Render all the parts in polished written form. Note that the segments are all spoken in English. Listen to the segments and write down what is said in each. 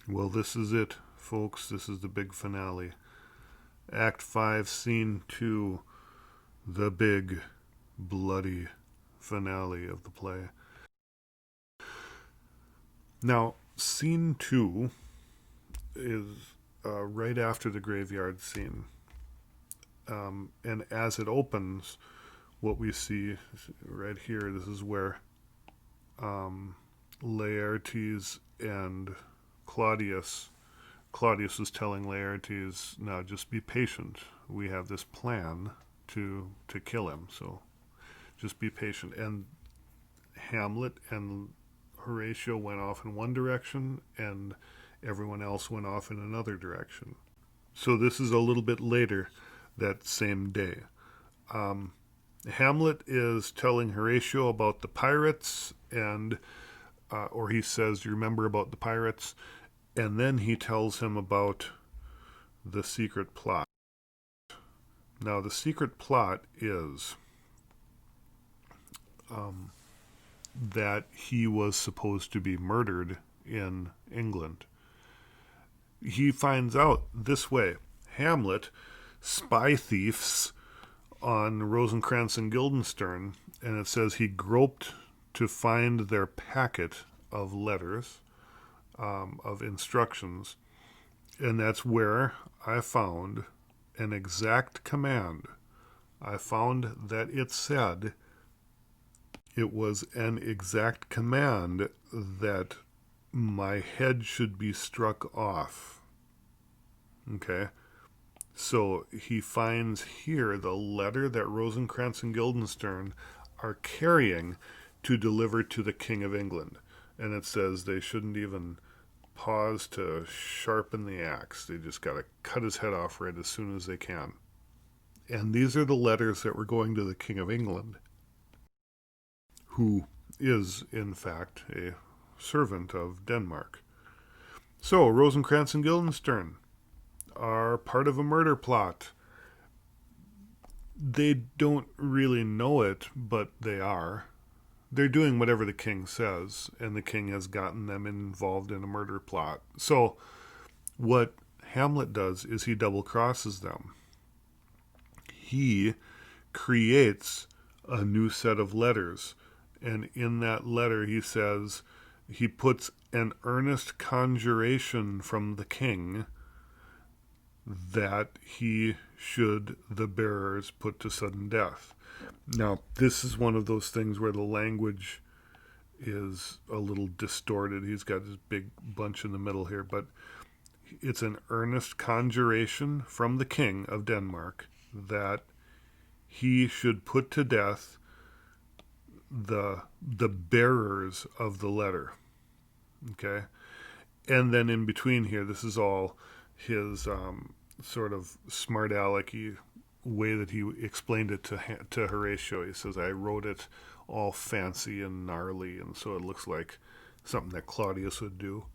Well, this is it, folks. This is the big finale. Act 5, Scene 2, the big, bloody finale of the play. Now, Scene 2 is right after the graveyard scene. And as it opens, what we see right here, this is where Laertes and Claudius is telling Laertes, now just be patient. We have this plan to kill him, so just be patient. And Hamlet and Horatio went off in one direction, and everyone else went off in another direction. So this is a little bit later that same day. Hamlet is telling Horatio about the pirates, and or he says, "You remember about the pirates?" And then he tells him about the secret plot. Now, the secret plot is that he was supposed to be murdered in England. He finds out this way. Hamlet spy thieves on Rosencrantz and Guildenstern, and it says he groped to find their packet of letters, of instructions, and that's where I found an exact command. I found that it said it was an exact command that my head should be struck off. Okay? So he finds here the letter that Rosencrantz and Guildenstern are carrying to deliver to the King of England. And it says they shouldn't even pause to sharpen the axe. They just got to cut his head off right as soon as they can. And these are the letters that were going to the King of England, who is, in fact, a servant of Denmark. So, Rosencrantz and Guildenstern are part of a murder plot. They don't really know it, but they are. They're doing whatever the king says, and the king has gotten them involved in a murder plot. So, what Hamlet does is he double crosses them. He creates a new set of letters, and in that letter he says he puts an earnest conjuration from the king that he should the bearers put to sudden death. Now, this is one of those things where the language is a little distorted. He's got this big bunch in the middle here, but it's an earnest conjuration from the king of Denmark that he should put to death the bearers of the letter. Okay? And then in between here, this is all his sort of smart alecky way that he explained it to Horatio. He says, I wrote it all fancy and gnarly, and so it looks like something that Claudius would do.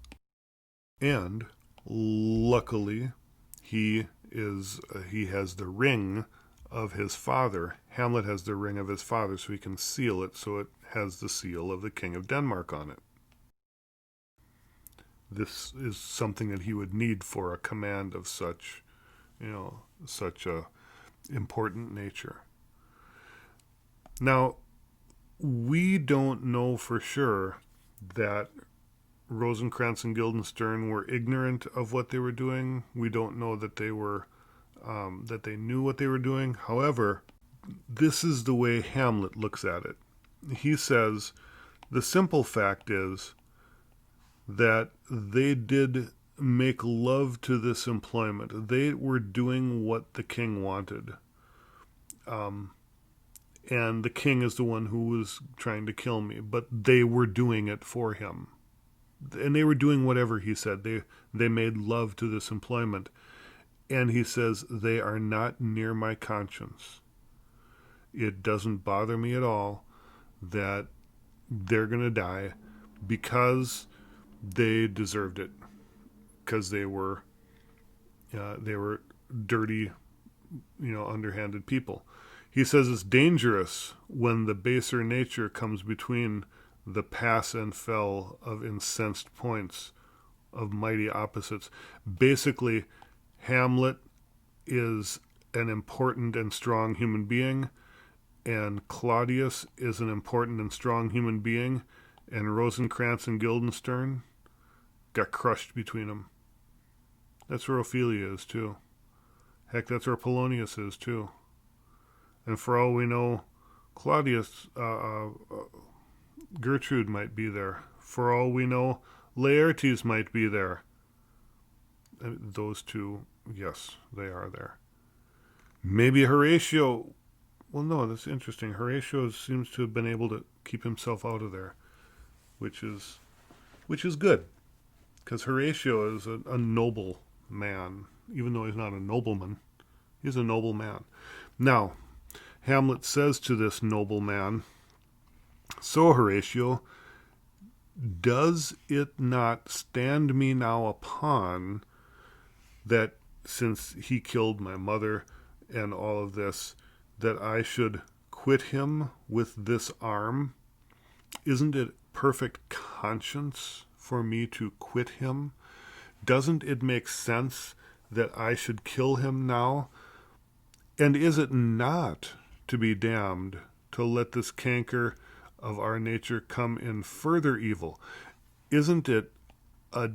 And luckily, he has the ring of his father. Hamlet has the ring of his father, so he can seal it, so it has the seal of the King of Denmark on it. This is something that he would need for a command of such a important nature. Now, we don't know for sure that Rosencrantz and Guildenstern were ignorant of what they were doing. We don't know that they were that they knew what they were doing. However, this is the way Hamlet looks at it. He says, the simple fact is that they did make love to this employment. They were doing what the king wanted. And the king is the one who was trying to kill me, but they were doing it for him. And they were doing whatever he said. They made love to this employment. And he says, they are not near my conscience. It doesn't bother me at all that they're going to die because they deserved it. Because they were dirty, underhanded people. He says it's dangerous when the baser nature comes between the pass and fell of incensed points, of mighty opposites. Basically, Hamlet is an important and strong human being, and Claudius is an important and strong human being, and Rosencrantz and Guildenstern got crushed between them. That's where Ophelia is, too. Heck, that's where Polonius is, too. And for all we know, Claudius, Gertrude might be there. For all we know, Laertes might be there. Those two, yes, they are there. Maybe Horatio. Well, no, that's interesting. Horatio seems to have been able to keep himself out of there, which is good, because Horatio is a noble man. Even though he's not a nobleman, he's a noble man. Now, Hamlet says to this noble man, "So, Horatio, does it not stand me now upon that since he killed my mother and all of this, that I should quit him with this arm? Isn't it perfect conscience for me to quit him? Doesn't it make sense that I should kill him now? And is it not to be damned to let this canker of our nature come in further evil? Isn't it a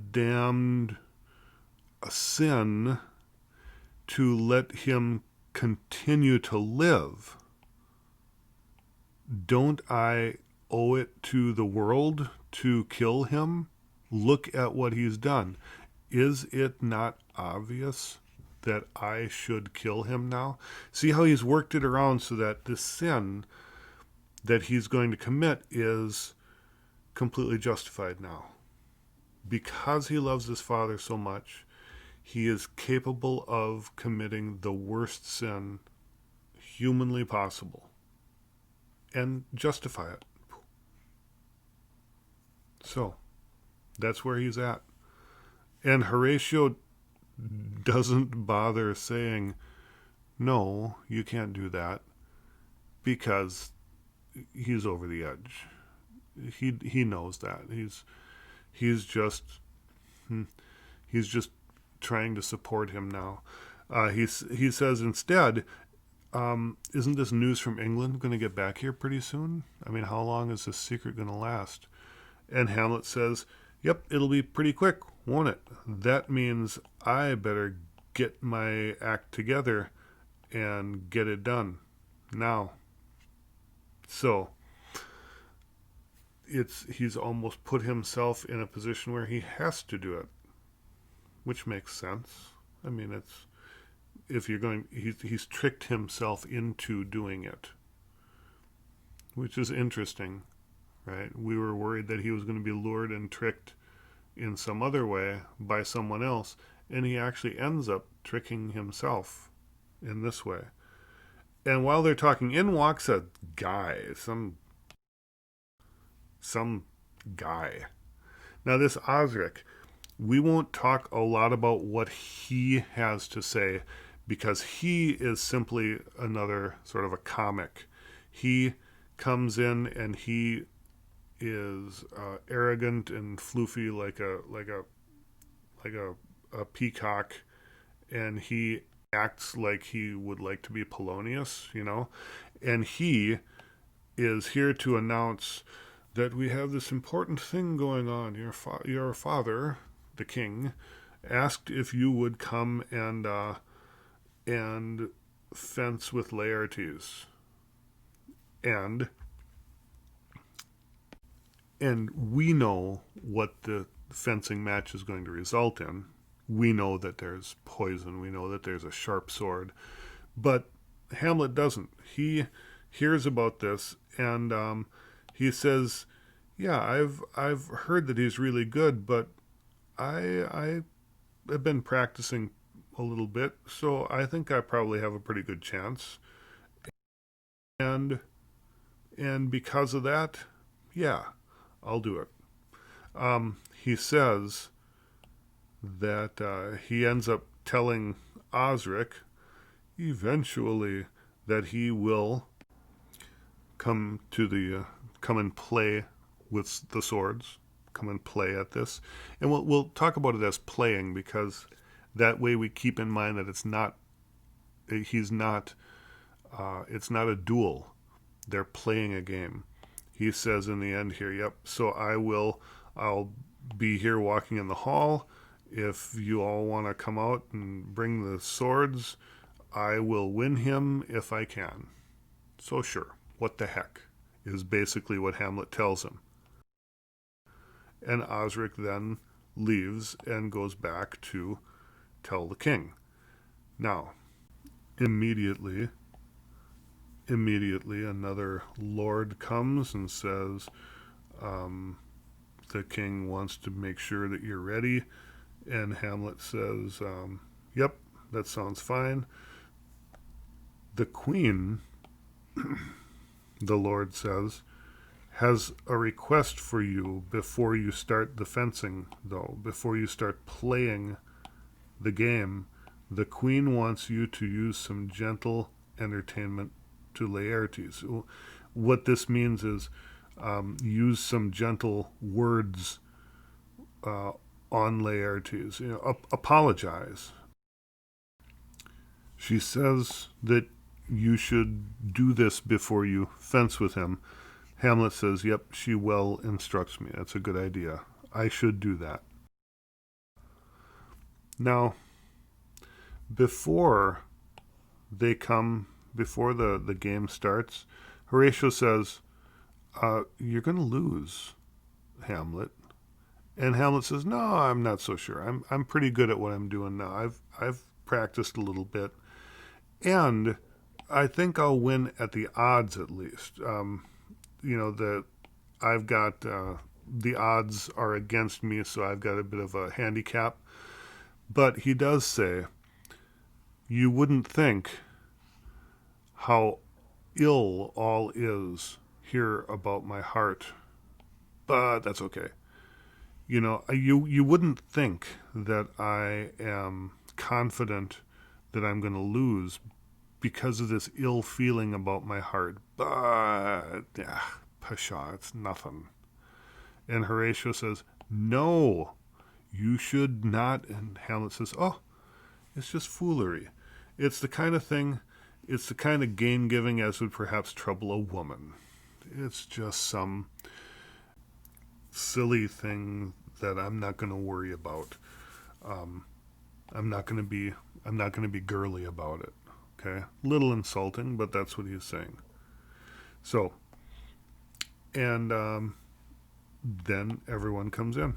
sin to let him continue to live? Don't I owe it to the world to kill him? Look at what he's done. Is it not obvious that I should kill him now?" See how he's worked it around so that this sin that he's going to commit is completely justified now. Because he loves his father so much, he is capable of committing the worst sin humanly possible and justify it. So, that's where he's at. And Horatio doesn't bother saying, "No, you can't do that," because he's over the edge. He knows that. He's just trying to support him now. He says instead, "Isn't this news from England going to get back here pretty soon? I mean, how long is this secret going to last?" And Hamlet says, "Yep, it'll be pretty quick, won't it? That means I better get my act together and get it done now." So he's almost put himself in a position where he has to do it, which makes sense. I mean, he's tricked himself into doing it, which is interesting, right? We were worried that he was going to be lured and tricked in some other way by someone else, and he actually ends up tricking himself in this way. And while they're talking, in walks a guy, some guy. Now this Osric, we won't talk a lot about what he has to say, because he is simply another sort of a comic. He comes in and he is arrogant and floofy like a peacock, and he acts like he would like to be Polonius, and he is here to announce that we have this important thing going on. Your father, the king, asked if you would come and fence with Laertes, and we know what the fencing match is going to result in. We know that there's poison. We know that there's a sharp sword. But Hamlet doesn't. He hears about this, and he says, "Yeah, I've heard that he's really good, but I have been practicing a little bit, so I think I probably have a pretty good chance. And because of that, yeah, I'll do it." He says that he ends up telling Osric eventually that he will come and play with the swords, come and play at this. And we'll talk about it as playing, because that way we keep in mind that it's not a duel. They're playing a game. He says in the end here, yep, so I'll be here walking in the hall. If you all want to come out and bring the swords, I will win him if I can. So sure, what the heck, is basically what Hamlet tells him. And Osric then leaves and goes back to tell the king. Now, immediately another lord comes and says, the king wants to make sure that you're ready. And Hamlet says, yep, that sounds fine. The queen, the lord says, has a request for you before you start the fencing, though. Before you start playing the game, the queen wants you to use some gentle entertainment to Laertes. What this means is use some gentle words on Laertes. Apologize. She says that you should do this before you fence with him. Hamlet says, yep, she well instructs me. That's a good idea. I should do that. Now, before the game starts, Horatio says, you're going to lose, Hamlet. And Hamlet says, no, I'm not so sure. I'm pretty good at what I'm doing now. I've practiced a little bit. And I think I'll win at the odds at least. I've got the odds are against me, so I've got a bit of a handicap. But he does say, you wouldn't think how ill all is here about my heart, but that's okay. You wouldn't think that I am confident that I'm going to lose because of this ill feeling about my heart. But, pshaw, it's nothing. And Horatio says, no, you should not. And Hamlet says, oh, it's just foolery. It's the kind of gain giving as would perhaps trouble a woman. It's just some silly thing that I'm not going to worry about. I'm not going to be girly about it. Okay, little insulting, but that's what he's saying. So, and then everyone comes in.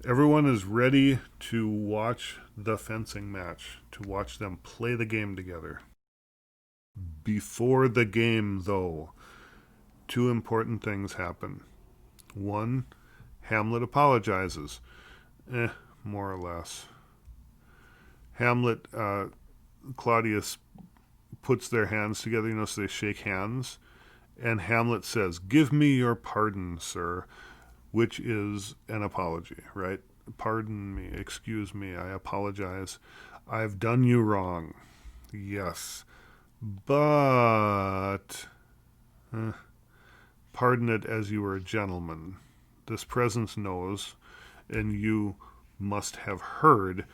Everyone is ready to watch the fencing match, to watch them play the game together. Before the game, though, two important things happen. One, Hamlet apologizes. More or less. Hamlet, Claudius puts their hands together, so they shake hands. And Hamlet says, give me your pardon, sir, which is an apology, right? Pardon me, excuse me, I apologize. I've done you wrong. Yes. But pardon it as you were a gentleman. This presence knows, and you must have heard,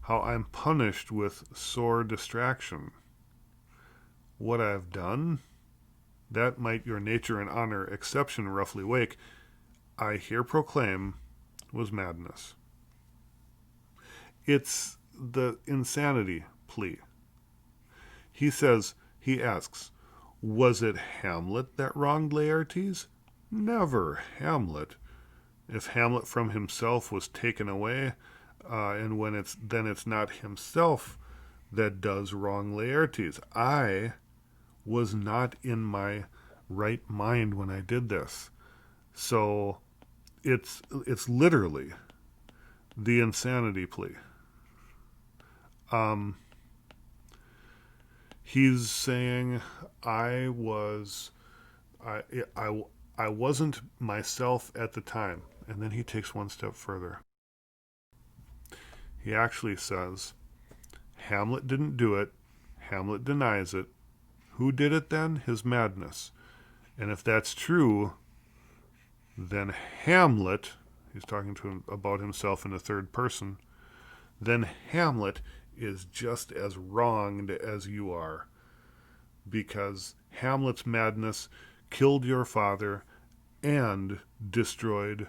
how I'm punished with sore distraction. What I've done, that might your nature and honor exception roughly wake, I here proclaim was madness. It's the insanity plea. He asks, was it Hamlet that wronged Laertes? Never Hamlet. If Hamlet from himself was taken away, and then it's not himself that does wrong Laertes. I was not in my right mind when I did this. So it's literally the insanity plea. He's saying I wasn't myself at the time. And then he takes one step further. He actually says, Hamlet didn't do it. Hamlet denies it. Who did it then? His madness. And if that's true, Then Hamlet, he's talking to him about himself in the third person, then Hamlet is just as wronged as you are, because Hamlet's madness killed your father and destroyed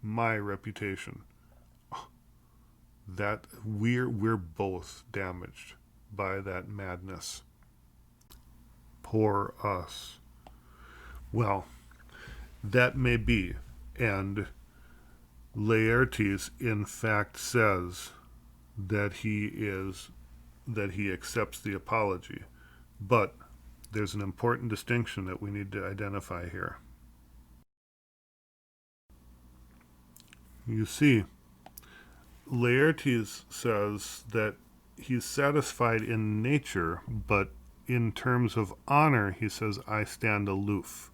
my reputation. That we're both damaged by that madness. Poor us. Well, that may be, and Laertes in fact says that he accepts the apology, but there's an important distinction that we need to identify here. You see, Laertes says that he's satisfied in nature, but in terms of honor, he says, I stand aloof.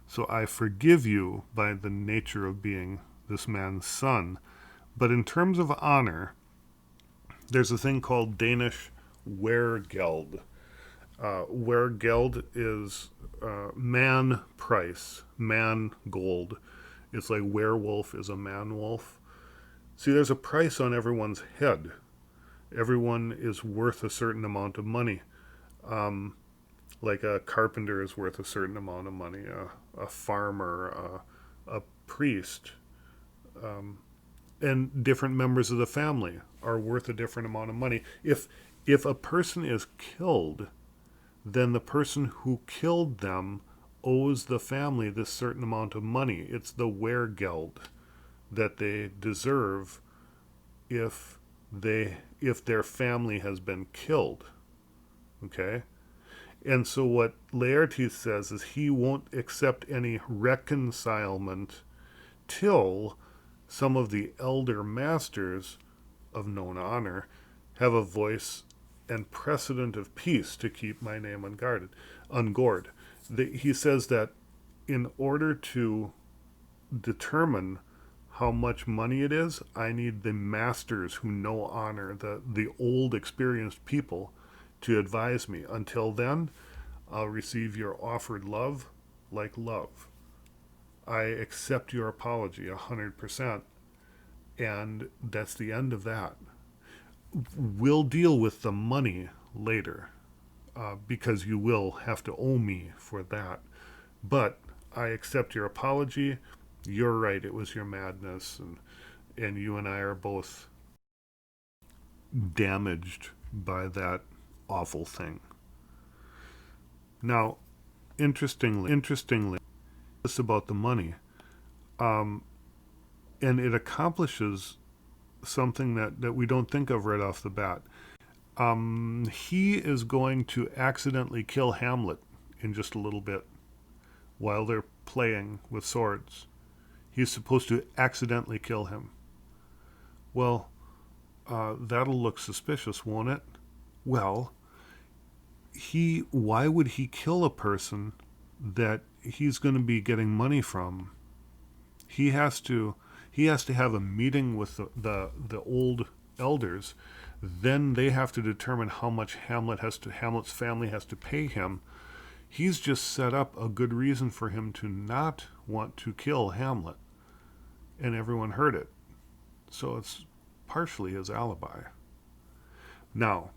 So I forgive you by the nature of being this man's son. But in terms of honor, there's a thing called Danish weregeld. Weregeld is man price, man gold. It's like werewolf is a man wolf. See, there's a price on everyone's head. Everyone is worth a certain amount of money. Like a carpenter is worth a certain amount of money, a farmer, a priest, and different members of the family are worth a different amount of money. If a person is killed, then the person who killed them owes the family this certain amount of money. It's the weregeld that they deserve if their family has been killed. Okay? And so what Laertes says is he won't accept any reconcilement till some of the elder masters of known honor have a voice and precedent of peace to keep my name ungored. He says that in order to determine how much money it is, I need the masters who know honor, the old experienced people, to advise me. Until then, I'll receive your offered love like love. I accept your apology 100%, and that's the end of that. We'll deal with the money later, because you will have to owe me for that. But I accept your apology. You're right, it was your madness, and you and I are both damaged by that awful thing. Now, interestingly, this about the money, and it accomplishes something that we don't think of right off the bat. He is going to accidentally kill Hamlet in just a little bit while they're playing with swords. He's supposed to accidentally kill him. Well, that'll look suspicious, won't it? Well, why would he kill a person that he's going to be getting money from? He has to have a meeting with the old elders. Then they have to determine how much Hamlet's family has to pay him. He's just set up a good reason for him to not want to kill Hamlet. And everyone heard it. So it's partially his alibi. Now,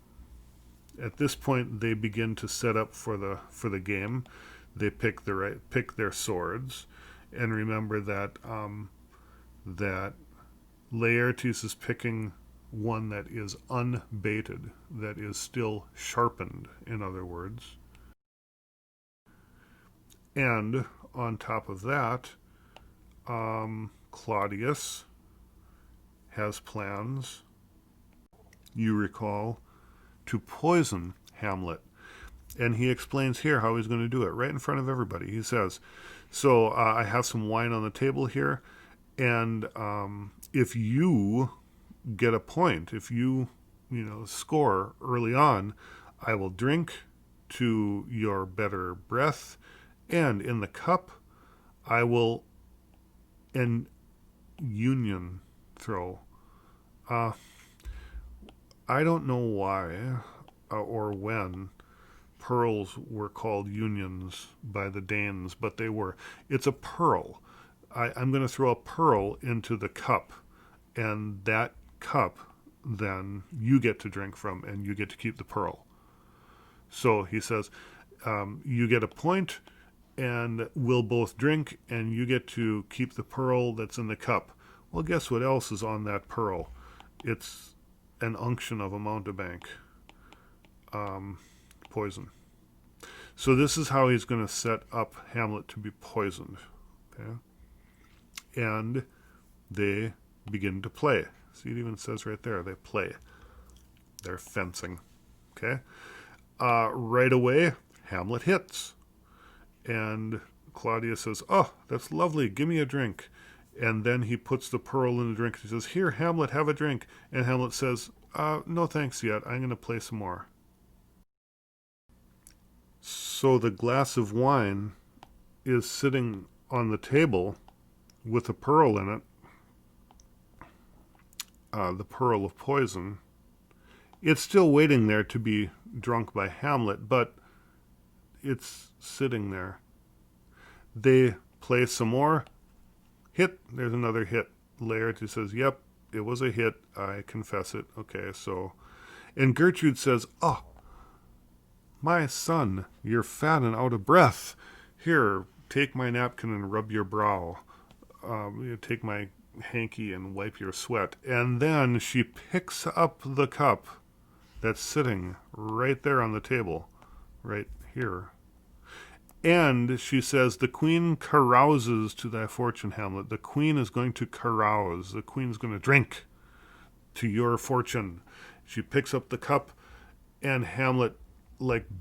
at this point, they begin to set up for the game. They pick their swords, and remember that that Laertes is picking one that is unbaited, that is still sharpened, in other words. And on top of that, Claudius has plans, you recall, to poison Hamlet. And he explains here how he's going to do it right in front of everybody. He says, so I have some wine on the table here, and if you get a point, if you score early on, I will drink to your better breath, and in the cup I will an union throw. I don't know why or when pearls were called unions by the Danes, but they were. It's a pearl. I'm going to throw a pearl into the cup, and that cup then you get to drink from, and you get to keep the pearl. So he says, you get a point, and we'll both drink, and you get to keep the pearl that's in the cup. Well, guess what else is on that pearl? It's an unction of a mountebank. Poison. So this is how he's going to set up Hamlet to be poisoned. Okay? And they begin to play. See, it even says right there, they play. They're fencing. Okay? Right away, Hamlet hits. And Claudius says, oh, that's lovely, give me a drink. And then he puts the pearl in the drink. He says, here, Hamlet, have a drink. And Hamlet says, no thanks yet, I'm going to play some more. So the glass of wine is sitting on the table with a pearl in it, the pearl of poison. It's still waiting there to be drunk by Hamlet, but it's sitting there. They play some more. Hit. There's another hit. Laertes says, yep, it was a hit. I confess it. Okay, so... And Gertrude says, oh, my son, you're fat and out of breath. Here, take my napkin and rub your brow. Take my hanky and wipe your sweat. And then she picks up the cup that's sitting right there on the table, right here. And she says, the queen carouses to thy fortune, Hamlet. The queen is going to carouse. The queen is going to drink to your fortune. She picks up the cup, and Hamlet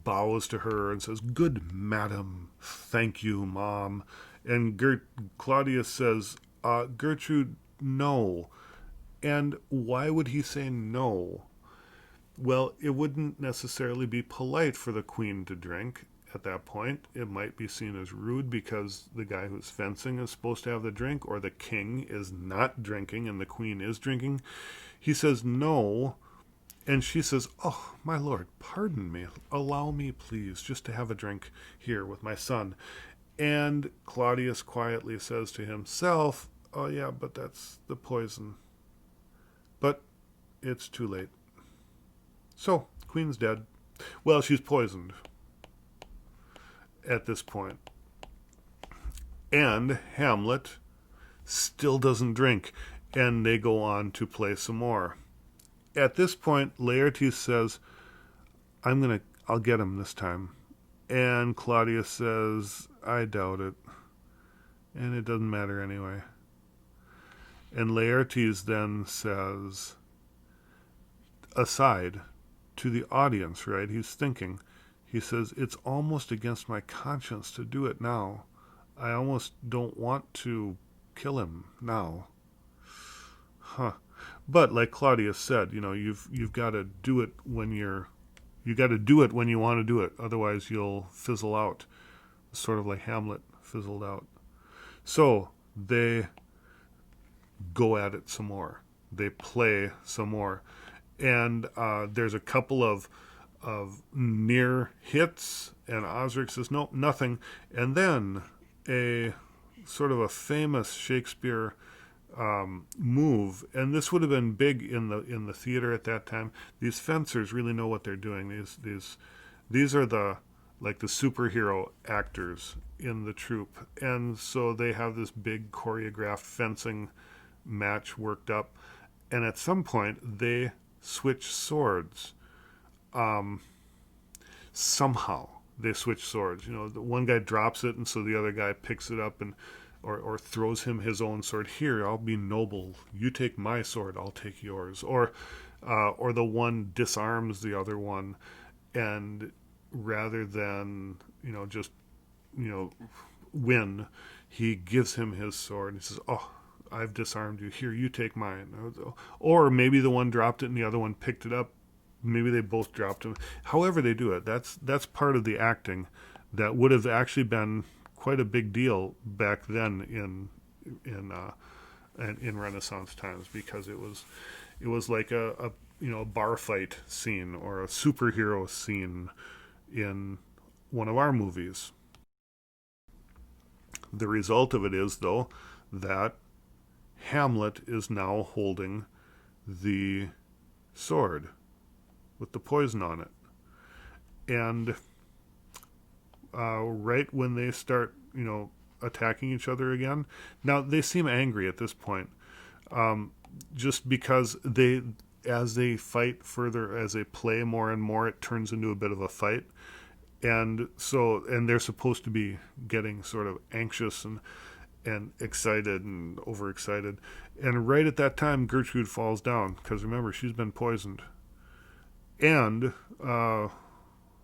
bows to her and says, good madam, thank you, mom. And Claudius says, Gertrude, no. And why would he say no? Well, it wouldn't necessarily be polite for the queen to drink at that point. It might be seen as rude because the guy who's fencing is supposed to have the drink, or the king is not drinking and the queen is drinking. He says no. And she says, oh, my lord, pardon me. Allow me, please, just to have a drink here with my son. And Claudius quietly says to himself, oh, yeah, but that's the poison. But it's too late. So, queen's dead. Well, she's poisoned at this point. And Hamlet still doesn't drink. And they go on to play some more. At this point, Laertes says, I'll get him this time. And Claudius says, I doubt it. And it doesn't matter anyway. And Laertes then says, aside to the audience, right? He's thinking. He says, it's almost against my conscience to do it now. I almost don't want to kill him now. Huh. But like Claudius said, you've got to do it when you want to do it. Otherwise, you'll fizzle out. Sort of like Hamlet fizzled out. So they go at it some more. They play some more, and there's a couple of near hits, and Osric says no, nothing, and then a sort of a famous Shakespeare move, and this would have been big in the theater at that time. These fencers really know what they're doing. These are the superhero actors in the troupe, and so they have this big choreographed fencing match worked up, and at some point they switch swords. Somehow they switch swords. The one guy drops it, and so the other guy picks it up and or throws him his own sword. Here, I'll be noble. You take my sword, I'll take yours. Or the one disarms the other one, and rather than just win, he gives him his sword and he says, "Oh, I've disarmed you. Here, you take mine." Or maybe the one dropped it and the other one picked it up. Maybe they both dropped him. However they do it, that's part of the acting that would have actually been quite a big deal back then in Renaissance times, because it was like a bar fight scene or a superhero scene in one of our movies. The result of it is, though, that Hamlet is now holding the sword with the poison on it. And right when they start, attacking each other again, now they seem angry at this point, just because as they fight further, as they play more and more, it turns into a bit of a fight. And they're supposed to be getting sort of anxious and excited and overexcited. And right at that time, Gertrude falls down, because remember, she's been poisoned. And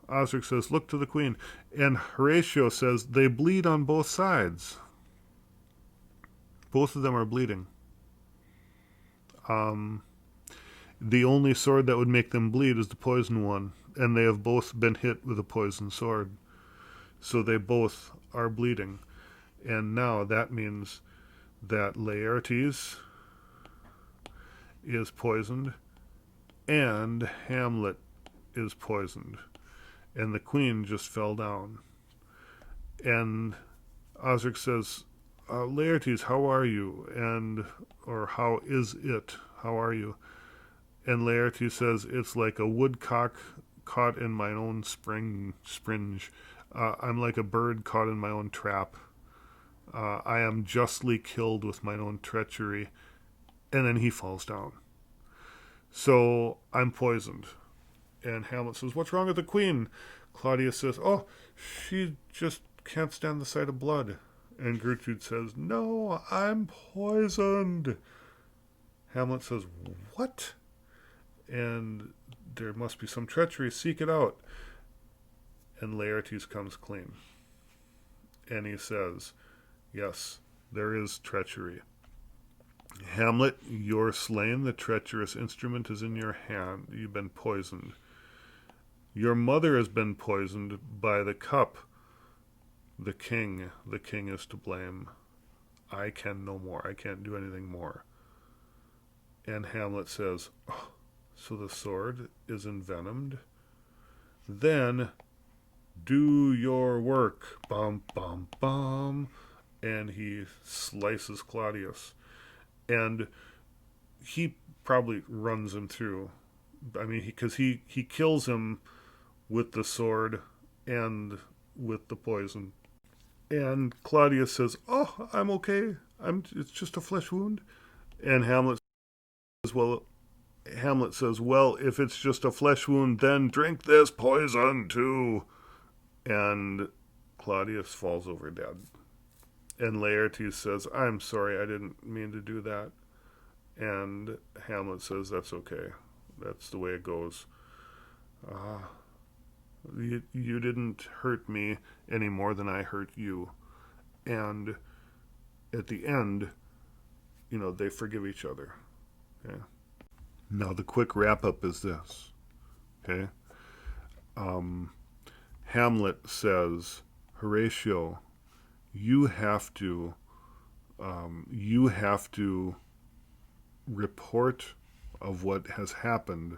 Osric says, "Look to the queen." And Horatio says, "They bleed on both sides." Both of them are bleeding. The only sword that would make them bleed is the poison one. And they have both been hit with a poison sword. So they both are bleeding. And now that means that Laertes is poisoned and Hamlet is poisoned. And the queen just fell down. And Osric says, "Laertes, how are you?" Or how is it? How are you? And Laertes says, "It's like a woodcock caught in my own springe. I'm like a bird caught in my own trap. I am justly killed with mine own treachery." And then he falls down. "So I'm poisoned." And Hamlet says, "What's wrong with the queen?" Claudius says, "Oh, she just can't stand the sight of blood." And Gertrude says, "No, I'm poisoned." Hamlet says, "What?" And there must be some treachery. Seek it out. And Laertes comes clean. And he says, "Yes, there is treachery. Hamlet, you're slain. The treacherous instrument is in your hand. You've been poisoned. Your mother has been poisoned by the cup. The king is to blame. I can no more. I can't do anything more." And Hamlet says, "Oh, so the sword is envenomed? Then do your work." Bum, bum, bum. And he slices Claudius. And he probably runs him through. I mean, because he kills him with the sword and with the poison. And Claudius says, "Oh, I'm okay. It's just a flesh wound." And Hamlet says, "Well, if it's just a flesh wound, then drink this poison too." And Claudius falls over dead. And Laertes says, "I'm sorry, I didn't mean to do that." And Hamlet says, "That's okay. That's the way it goes. You didn't hurt me any more than I hurt you." And at the end, they forgive each other. Okay? Now, the quick wrap-up is this. Okay? Hamlet says, "Horatio, you have to report of what has happened,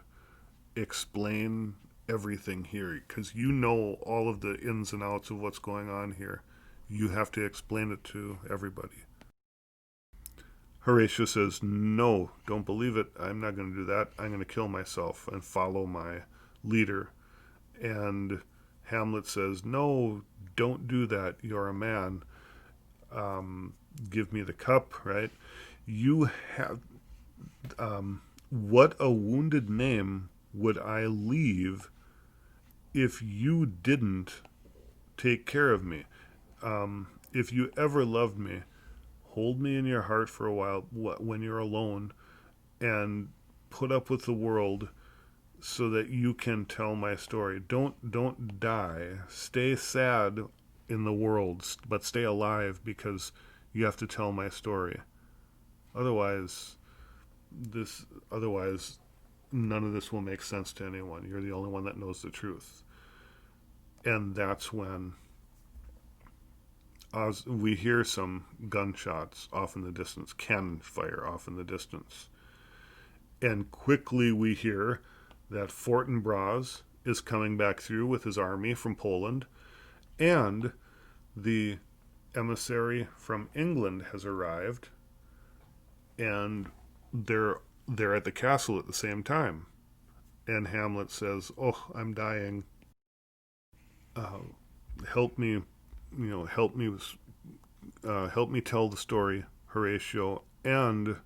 explain everything here, because you know all of the ins and outs of what's going on here. You have to explain it to everybody." Horatio says, "No, don't believe it. I'm not going to do that. I'm going to kill myself and follow my leader." And Hamlet says, "No, don't do that. You're a man. Give me the cup," right? You have, what a wounded name would I leave if you didn't take care of me? If you ever loved me, hold me in your heart for a while when you're alone, and put up with the world so that you can tell my story. Don't die. Stay sad in the world, but stay alive, because you have to tell my story. Otherwise, none of this will make sense to anyone. You're the only one that knows the truth." And that's when we hear some gunshots off in the distance, cannon fire off in the distance. And quickly we hear that Fortinbras is coming back through with his army from Poland, and the emissary from England has arrived, and they're at the castle at the same time. And Hamlet says, "Oh, I'm dying. Uh, help me, help me tell the story, Horatio." And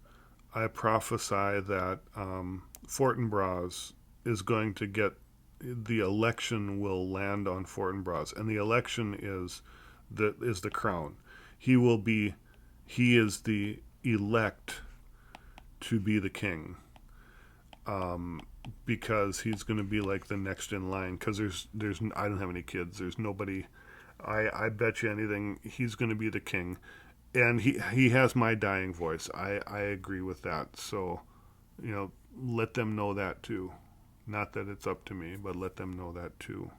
I prophesy that Fortinbras is going to get the election will land on Fortinbras, and the election is the crown. He is the elect to be the king, because he's going to be like the next in line. Because there's I don't have any kids. There's nobody. I bet you anything he's going to be the king, and he has my dying voice. I agree with that. So, let them know that too. Not that it's up to me, but let them know that too.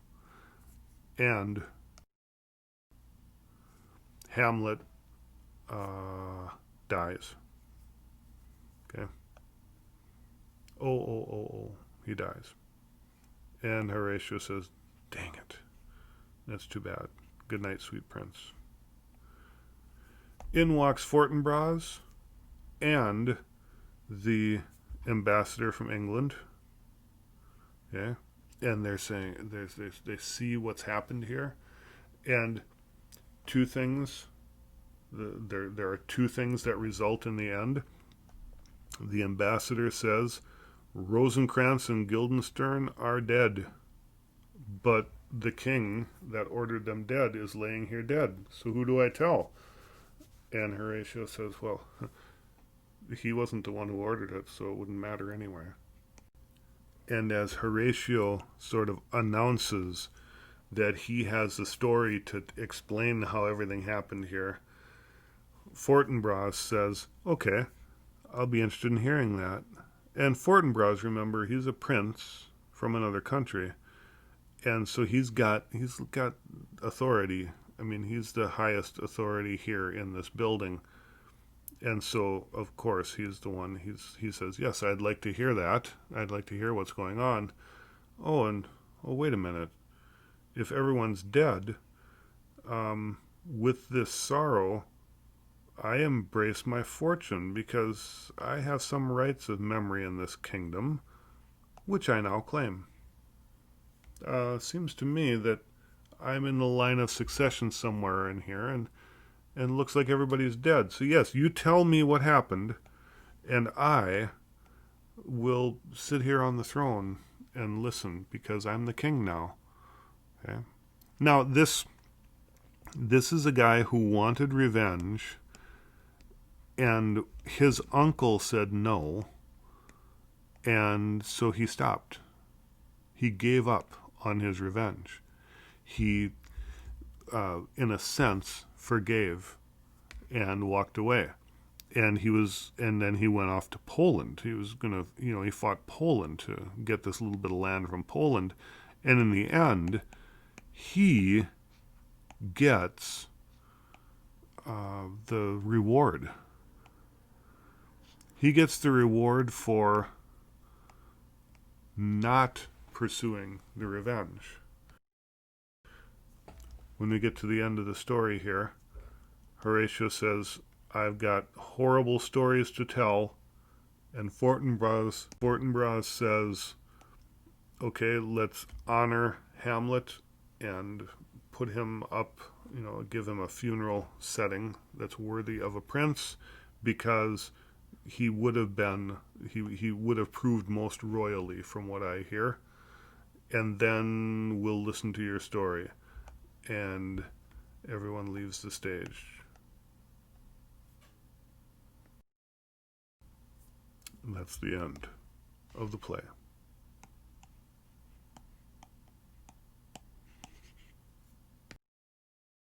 And Hamlet dies. Okay. Oh, he dies. And Horatio says, "Dang it. That's too bad. Good night, sweet prince." In walks Fortinbras and the ambassador from England. Yeah. And they're saying, they see what's happened here. And two things, there are two things that result in the end. The ambassador says, "Rosencrantz and Guildenstern are dead, but the king that ordered them dead is laying here dead. So who do I tell?" And Horatio says, "Well, he wasn't the one who ordered it, so it wouldn't matter anyway." And as Horatio sort of announces that he has the story to explain how everything happened here, Fortinbras says, "Okay, I'll be interested in hearing that." And Fortinbras, remember, he's a prince from another country, and so he's got authority. I mean, he's the highest authority here in this building, and so of course he's the one. He says, "Yes, I'd like to hear that. I'd like to hear what's going on." Oh, wait a minute. If everyone's dead, with this sorrow, I embrace my fortune because I have some rights of memory in this kingdom, which I now claim. Seems to me that I'm in the line of succession somewhere in here, and looks like everybody's dead. So yes, you tell me what happened, and I will sit here on the throne and listen because I'm the king now. Okay. Now this is a guy who wanted revenge, and his uncle said no, and so he stopped. He gave up on his revenge. He, in a sense, forgave and walked away. And then he went off to Poland. He was gonna, he fought Poland to get this little bit of land from Poland, and in the end, he gets the reward. He gets the reward for not pursuing the revenge. When we get to the end of the story here, Horatio says, "I've got horrible stories to tell," and Fortinbras says, "Okay, let's honor Hamlet and put him up, give him a funeral setting that's worthy of a prince, because he would have proved most royally from what I hear, and then we'll listen to your story." And everyone leaves the stage. And that's the end of the play.